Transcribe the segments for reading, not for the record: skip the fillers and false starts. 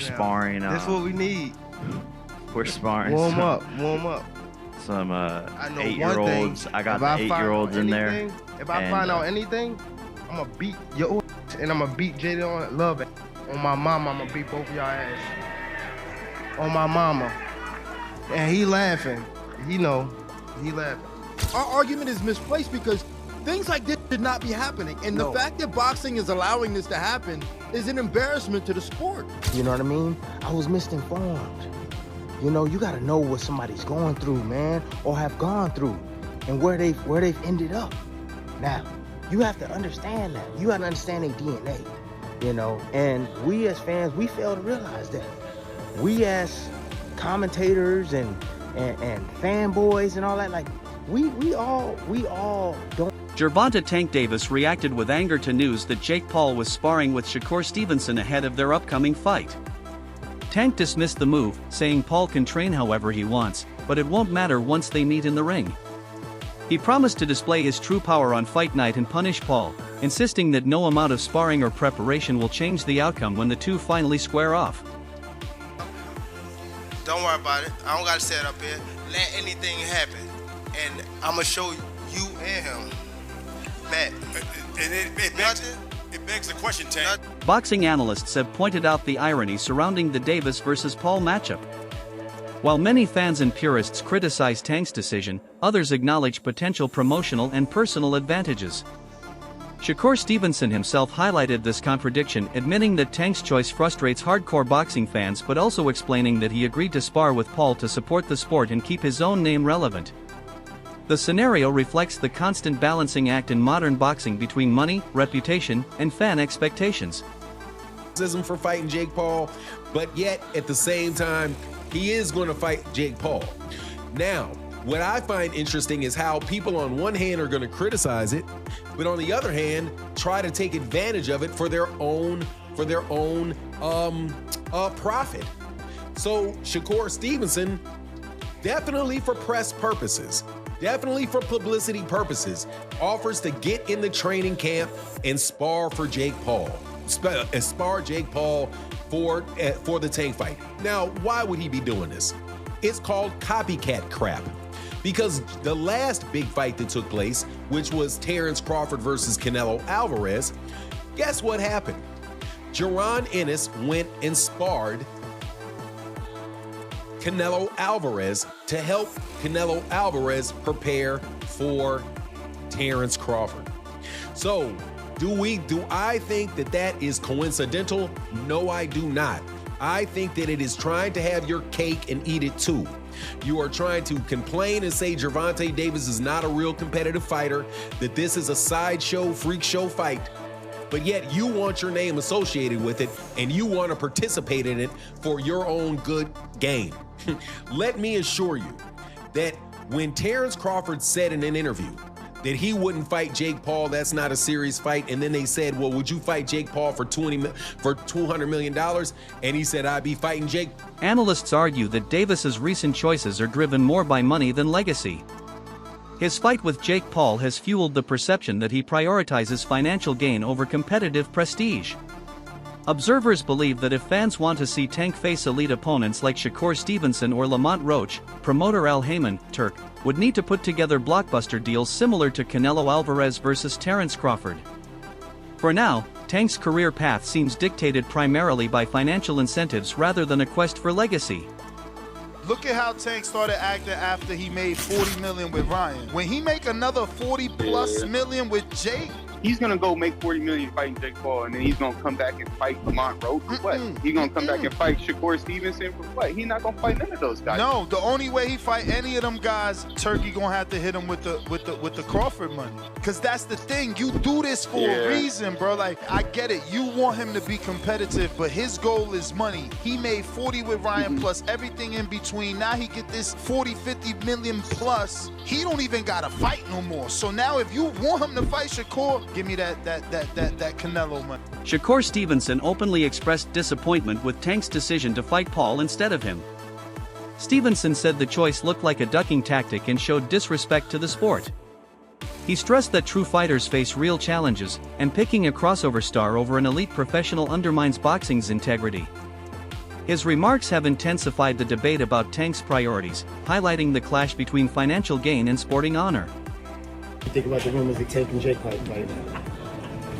sparring. That's what we need. We're sparring. Warm up. Some I know 8-year-olds. I got the 8-year-olds in there. If I find out anything, I'm gonna beat your and I'm gonna beat Jada on Love it. On my mama, I'm gonna beat both of y'all ass. On my mama. And he laughing. He laughing. Our argument is misplaced because things like this should not be happening. And the fact that boxing is allowing this to happen is an embarrassment to the sport. You know what I mean? I was misinformed. You know, you gotta know what somebody's going through, man, or have gone through, and where they've ended up. Now, you have to understand that. You gotta understand their DNA, you know. And we as fans, we fail to realize that. We as commentators and fanboys and all that, like, we all don't. Gervonta Tank Davis reacted with anger to news that Jake Paul was sparring with Shakur Stevenson ahead of their upcoming fight. Tank dismissed the move, saying Paul can train however he wants, but it won't matter once they meet in the ring. He promised to display his true power on fight night and punish Paul, insisting that no amount of sparring or preparation will change the outcome when the two finally square off. Don't worry about it. I don't gotta say it up here. Let anything happen, and I'ma show you and him. Matt. It begs the question, Tank. Boxing analysts have pointed out the irony surrounding the Davis vs. Paul matchup. While many fans and purists criticize Tank's decision, others acknowledge potential promotional and personal advantages. Shakur Stevenson himself highlighted this contradiction, admitting that Tank's choice frustrates hardcore boxing fans but also explaining that he agreed to spar with Paul to support the sport and keep his own name relevant. The scenario reflects the constant balancing act in modern boxing between money, reputation, and fan expectations. For fighting Jake Paul, but yet at the same time, he is going to fight Jake Paul. Now, what I find interesting is how people on one hand are going to criticize it, but on the other hand, try to take advantage of it for their own profit. So Shakur Stevenson, definitely for press purposes, definitely for publicity purposes, offers to get in the training camp and spar for Jake Paul. Spar Jake Paul for the Tank fight. Now, why would he be doing this? It's called copycat crap. Because the last big fight that took place, which was Terrence Crawford versus Canelo Alvarez, guess what happened? Jaron Ennis went and sparred Canelo Alvarez to help Canelo Alvarez prepare for Terrence Crawford. So, do I think that that is coincidental? No, I do not. I think that it is trying to have your cake and eat it too. You are trying to complain and say Gervonta Davis is not a real competitive fighter, that this is a sideshow, freak show fight, but yet you want your name associated with it and you want to participate in it for your own good gain. Let me assure you that when Terrence Crawford said in an interview that he wouldn't fight Jake Paul, that's not a serious fight, and then they said, well, would you fight Jake Paul for $200 million? And he said, I'd be fighting Jake. Analysts argue that Davis's recent choices are driven more by money than legacy. His fight with Jake Paul has fueled the perception that he prioritizes financial gain over competitive prestige. Observers believe that if fans want to see Tank face elite opponents like Shakur Stevenson or Lamont Roach, promoter Al Heyman, Turk, would need to put together blockbuster deals similar to Canelo Alvarez versus Terrence Crawford. For now, Tank's career path seems dictated primarily by financial incentives rather than a quest for legacy. Look at how Tank started acting after he made $40 million with Ryan. When he make another $40+ million with Jake, he's gonna go make $40 million fighting Jake Paul, and then he's gonna come back and fight Lamont Roach for what? He's gonna come back and fight Shakur Stevenson for what? He's not gonna fight none of those guys. No, the only way he fight any of them guys, Turkey gonna have to hit him with the Crawford money. Cause that's the thing, you do this for a reason, bro. Like, I get it, you want him to be competitive, but his goal is money. He made 40 with Ryan plus everything in between. Now he get this 40, 50 million plus. He don't even gotta fight no more. So now if you want him to fight Shakur, give me that Canelo money. Shakur Stevenson openly expressed disappointment with Tank's decision to fight Paul instead of him. Stevenson said the choice looked like a ducking tactic and showed disrespect to the sport. He stressed that true fighters face real challenges, and picking a crossover star over an elite professional undermines boxing's integrity. His remarks have intensified the debate about Tank's priorities, highlighting the clash between financial gain and sporting honor. You think about the rumors of Tank and Jake fight now?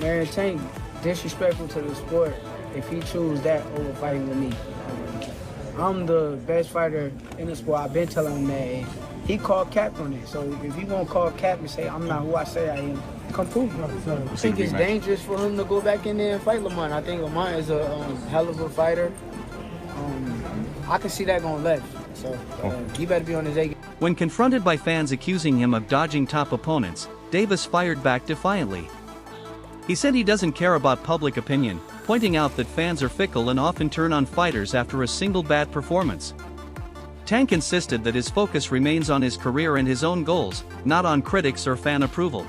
Man, Tank disrespectful to the sport if he chooses that over fighting with me. I'm the best fighter in the sport. I've been telling him that. And he called cap on it. So if he won't call cap and say I'm not who I say I am, come prove it. I think it's dangerous for him to go back in there and fight Lamont. I think Lamont is a hell of a fighter. I can see that going left. So he better be on his A game. When confronted by fans accusing him of dodging top opponents, Davis fired back defiantly. He said he doesn't care about public opinion, pointing out that fans are fickle and often turn on fighters after a single bad performance. Tank insisted that his focus remains on his career and his own goals, not on critics or fan approval.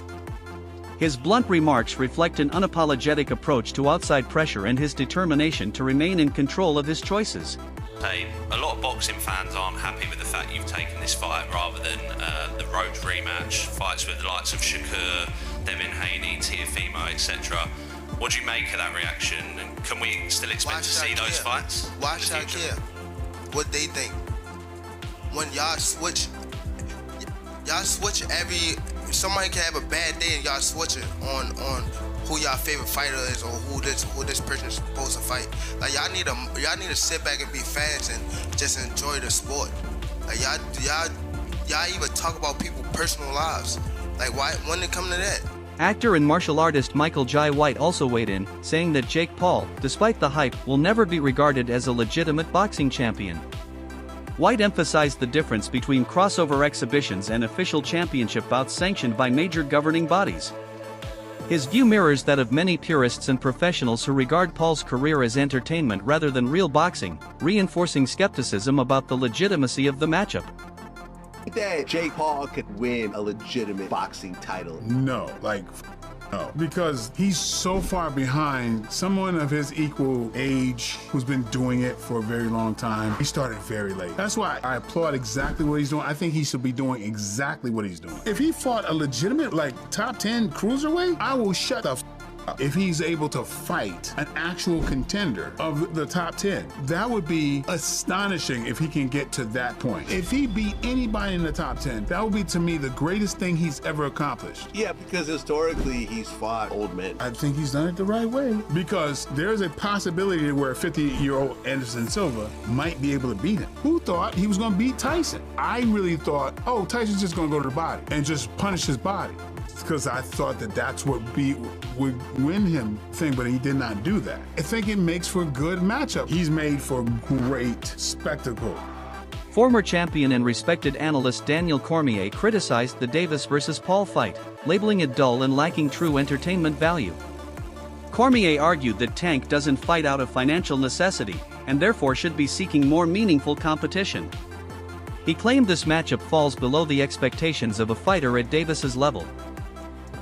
His blunt remarks reflect an unapologetic approach to outside pressure and his determination to remain in control of his choices. A lot of boxing fans aren't happy with the fact you've taken this fight rather than the Rhodes rematch, fights with the likes of Shakur, Devin Haney, Teofimo, etc. What do you make of that reaction, and can we still expect to see those fights? Why should I care what they think? When y'all switch somebody can have a bad day and y'all switch it on who y'all favorite fighter is or who this person is supposed to fight. Like y'all need to sit back and be fans and just enjoy the sport. Like y'all even talk about people's personal lives. Like why when it come to that? Actor and martial artist Michael Jai White also weighed in, saying that Jake Paul, despite the hype, will never be regarded as a legitimate boxing champion. White emphasized the difference between crossover exhibitions and official championship bouts sanctioned by major governing bodies. His view mirrors that of many purists and professionals who regard Paul's career as entertainment rather than real boxing, reinforcing skepticism about the legitimacy of the matchup. That Jake Paul could win a legitimate boxing title. No, no, because he's so far behind someone of his equal age who's been doing it for a very long time. He started very late. That's why I applaud exactly what he's doing. I think he should be doing exactly what he's doing. If he fought a legitimate, top 10 cruiserweight, I will shut the f up. If he's able to fight an actual contender of the top 10, that would be astonishing if he can get to that point. If he beat anybody in the top 10, that would be, to me, the greatest thing he's ever accomplished. Yeah, because historically he's fought old men. I think he's done it the right way, because there's a possibility where a 50-year-old Anderson Silva might be able to beat him. Who thought he was going to beat Tyson? I really thought, oh, Tyson's just going to go to the body and just punish his body. Because I thought that's what would win him thing, but he did not do that. I think it makes for a good matchup. He's made for great spectacle. Former champion and respected analyst Daniel Cormier criticized the Davis vs. Paul fight, labeling it dull and lacking true entertainment value. Cormier argued that Tank doesn't fight out of financial necessity, and therefore should be seeking more meaningful competition. He claimed this matchup falls below the expectations of a fighter at Davis's level.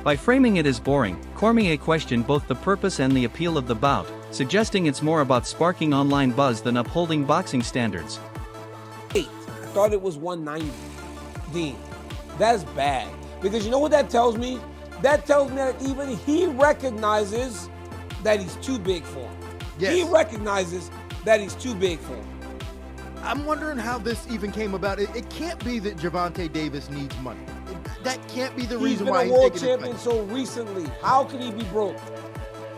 By framing it as boring, Cormier questioned both the purpose and the appeal of the bout, suggesting it's more about sparking online buzz than upholding boxing standards. I thought it was 190. Dean, that's bad. Because you know what that tells me? That tells me that even he recognizes that he's too big for him. Yes. He recognizes that he's too big for him. I'm wondering how this even came about. It can't be that Gervonta Davis needs money. That can't be the reason why he's been a world champion so recently. How can he be broke?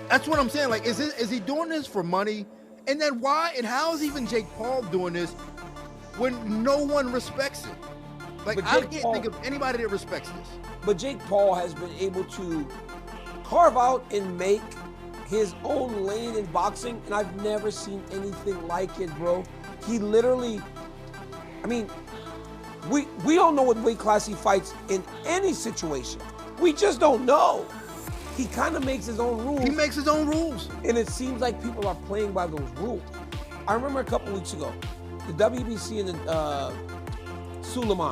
That's what I'm saying. Is he doing this for money? And then why and how is even Jake Paul doing this when no one respects it? I can't think of anybody that respects this. But Jake Paul has been able to carve out and make his own lane in boxing, and I've never seen anything like it, bro. He literally, we don't know what weight class he fights in any situation. We just don't know. He kind of makes his own rules. He makes his own rules. And it seems like people are playing by those rules. I remember a couple weeks ago, the WBC and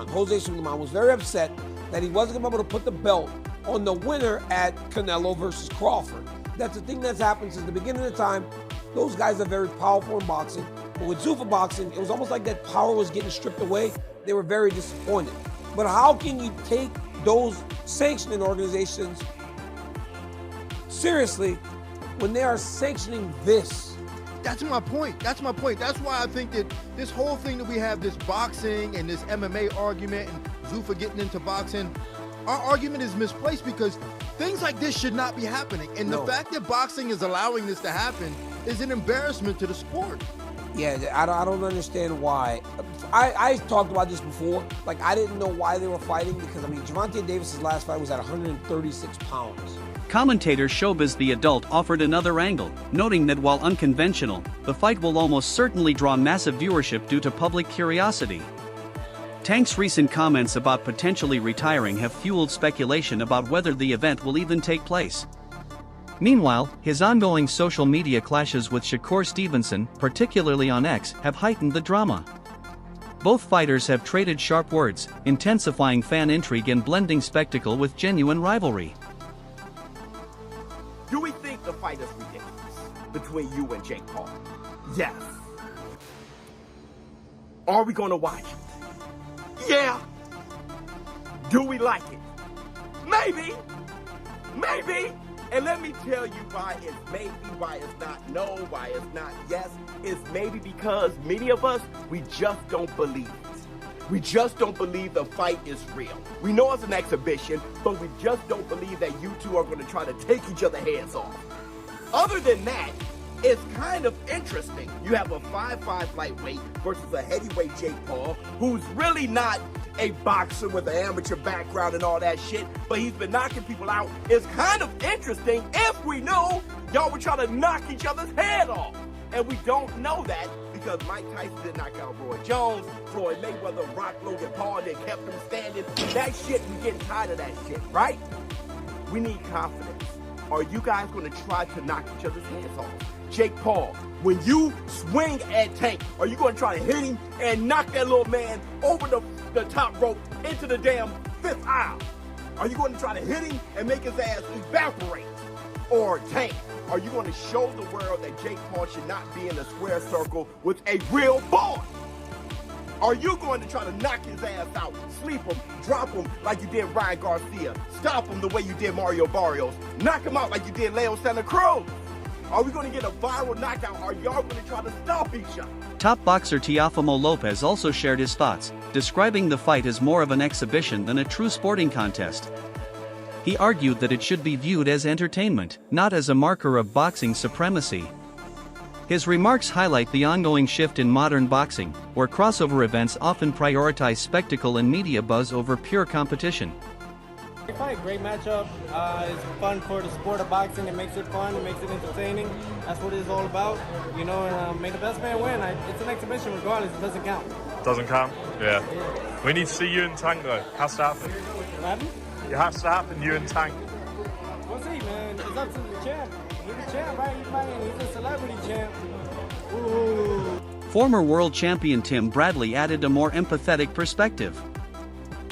Jose Sulaiman was very upset that he wasn't going to be able to put the belt on the winner at Canelo versus Crawford. That's the thing that's happened since the beginning of the time. Those guys are very powerful in boxing. But with Zuffa boxing, it was almost like that power was getting stripped away. They were very disappointed. But how can you take those sanctioning organizations seriously when they are sanctioning this? That's my point. That's my point. That's why I think that this whole thing that we have, this boxing and this MMA argument and Zuffa getting into boxing, our argument is misplaced because things like this should not be happening. And the fact that boxing is allowing this to happen is an embarrassment to the sport. Yeah, I don't understand why. I talked about this before. Like, I didn't know why they were fighting because, I mean, Gervonta Davis's last fight was at 136 pounds. Commentator Showbiz the Adult offered another angle, noting that while unconventional, the fight will almost certainly draw massive viewership due to public curiosity. Tank's recent comments about potentially retiring have fueled speculation about whether the event will even take place. Meanwhile, his ongoing social media clashes with Shakur Stevenson, particularly on X, have heightened the drama. Both fighters have traded sharp words, intensifying fan intrigue and blending spectacle with genuine rivalry. Do we think the fight is ridiculous between you and Jake Paul? Yes. Are we gonna watch it? Yeah. Do we like it? Maybe. Maybe. And let me tell you why it's maybe, why it's not no, why it's not yes. It's maybe because many of us, we just don't believe it. We just don't believe the fight is real. We know it's an exhibition, but we just don't believe that you two are going to try to take each other's heads off. Other than that, it's kind of interesting. You have a 5'5" lightweight versus a heavyweight Jake Paul, who's really not a boxer with an amateur background and all that shit, but he's been knocking people out. It's kind of interesting if we know y'all were trying to knock each other's head off. And we don't know that because Mike Tyson did knock out Roy Jones, Floyd Mayweather, Rock Logan Paul, and they kept him standing. That shit, we getting tired of that shit, right? We need confidence. Are you guys going to try to knock each other's heads off? Jake Paul, when you swing at Tank, are you going to try to hit him and knock that little man over the top rope into the damn fifth aisle? Are you going to try to hit him and make his ass evaporate? Or Tank, are you going to show the world that Jake Paul should not be in a square circle with a real boy? Are you going to try to knock his ass out, sleep him, drop him like you did Ryan Garcia, stop him the way you did Mario Barrios, knock him out like you did Leo Santa Cruz? Are we going to get a viral knockout? Are y'all going to try to stop each other? Top boxer Teofimo Lopez also shared his thoughts, describing the fight as more of an exhibition than a true sporting contest. He argued that it should be viewed as entertainment, not as a marker of boxing supremacy. His remarks highlight the ongoing shift in modern boxing, where crossover events often prioritize spectacle and media buzz over pure competition. Great fight, great matchup. It's fun for the sport of boxing. It makes it fun, it makes it entertaining. That's what it's all about. You know, and may the best man win. It's an exhibition regardless, it doesn't count. Doesn't count? Yeah. We need to see you and Tank though. Has to happen. What? It has to happen, you and Tank. We'll see, man. It's up to the champ. He's the champ, right? He's a celebrity champ. Ooh. Former world champion Tim Bradley added a more empathetic perspective.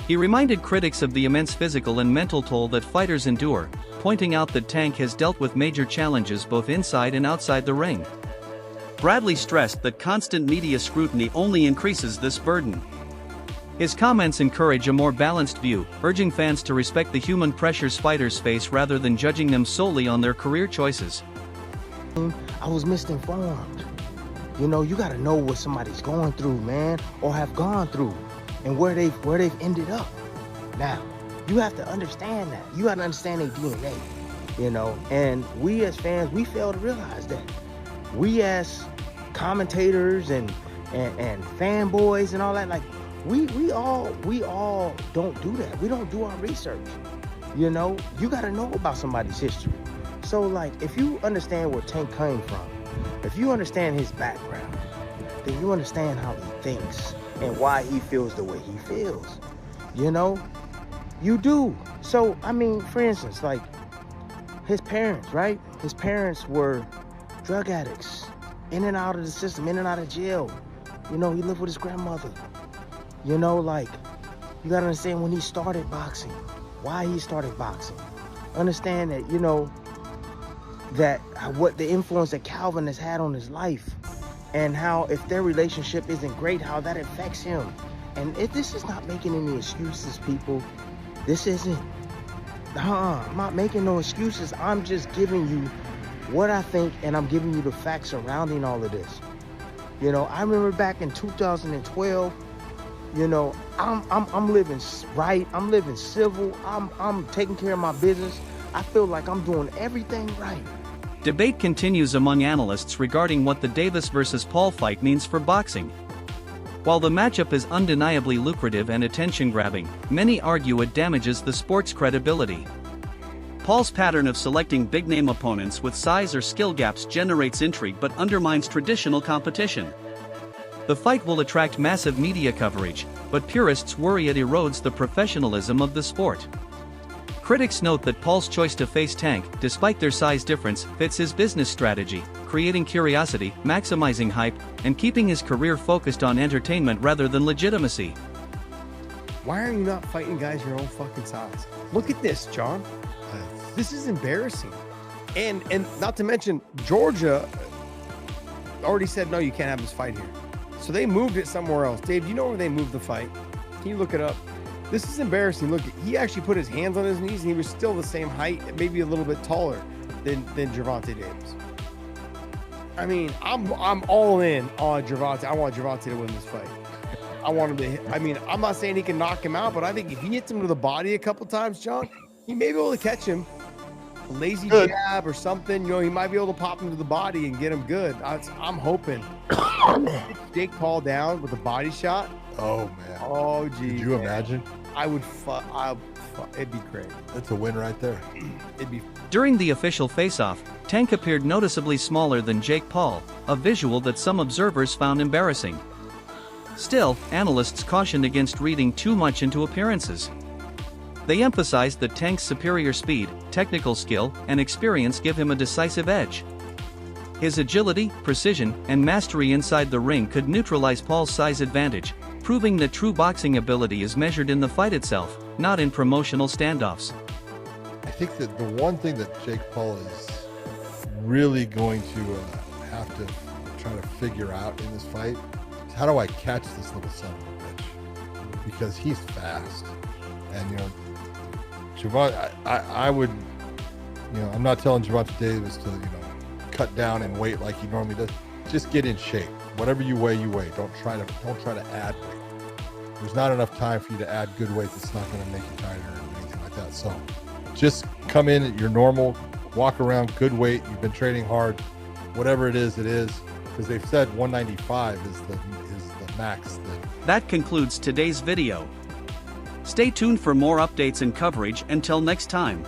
He reminded critics of the immense physical and mental toll that fighters endure, pointing out that Tank has dealt with major challenges both inside and outside the ring. Bradley stressed that constant media scrutiny only increases this burden. His comments encourage a more balanced view, urging fans to respect the human pressures fighters face rather than judging them solely on their career choices. I was misinformed. You know, you gotta know what somebody's going through, man, or have gone through, and where they've ended up. Now, you have to understand that. You gotta understand their DNA, you know, and we as fans, we fail to realize that. We as commentators and fanboys and all that, like, we all don't do that. We don't do our research. You know, you got to know about somebody's history. So, like, if you understand where Tank came from, if you understand his background, then you understand how he thinks and why he feels the way he feels. You know, you do. So, I mean, for instance, like, his parents, right? His parents were drug addicts, in and out of the system, in and out of jail. You know, he lived with his grandmother. You know, like, you gotta understand when he started boxing, why he started boxing. Understand that, you know, that what the influence that Calvin has had on his life, and how if their relationship isn't great, how that affects him. And if this is not making any excuses, people, this isn't. I'm not making no excuses. I'm just giving you what I think, and I'm giving you the facts surrounding all of this. You know, I remember back in 2012, you know, I'm living right, I'm living civil, I'm taking care of my business. I feel like I'm doing everything right. Debate continues among analysts regarding what the Davis versus Paul fight means for boxing. While the matchup is undeniably lucrative and attention-grabbing, many argue it damages the sport's credibility. Paul's pattern of selecting big-name opponents with size or skill gaps generates intrigue but undermines traditional competition. The fight will attract massive media coverage, but purists worry it erodes the professionalism of the sport. Critics note that Paul's choice to face Tank, despite their size difference, fits his business strategy, creating curiosity, maximizing hype, and keeping his career focused on entertainment rather than legitimacy. Why are you not fighting guys your own fucking size? Look at this, John. This is embarrassing. And not to mention, Georgia already said, no, you can't have this fight here. So they moved it somewhere else. Dave, do you know where they moved the fight? Can you look it up? This is embarrassing. Look, he actually put his hands on his knees and he was still the same height, maybe a little bit taller than Gervonta Davis. I mean, I'm all in on Gervonta. I want Gervonta to win this fight. I want him to hit. I mean, I'm not saying he can knock him out, but I think if he hits him to the body a couple times, John, he may be able to catch him. A lazy jab or something, you know, he might be able to pop him to the body and get him good. I'm hoping. Jake Paul down with a body shot. Oh, man. Oh, geez. Could you imagine? I would it'd be great. That's a win right there. It'd be. During the official face-off, Tank appeared noticeably smaller than Jake Paul, a visual that some observers found embarrassing. Still, analysts cautioned against reading too much into appearances. They emphasized that Tank's superior speed, technical skill, and experience give him a decisive edge. His agility, precision, and mastery inside the ring could neutralize Paul's size advantage, proving that true boxing ability is measured in the fight itself, not in promotional standoffs. I think that the one thing that Jake Paul is really going to have to try to figure out in this fight is how do I catch this little son of a bitch? Because he's fast. And, you know, Gervonta, I would, you know, I'm not telling Gervonta Davis to, you know, cut down and weight like he normally does. Just get in shape. Whatever you weigh, you weigh. Don't try to add weight. There's not enough time for you to add good weight that's not going to make you tighter or anything like that. So just come in at your normal, walk around, good weight. You've been training hard. Whatever it is, because they've said 195 is the max. That concludes today's video. Stay tuned for more updates and coverage until next time.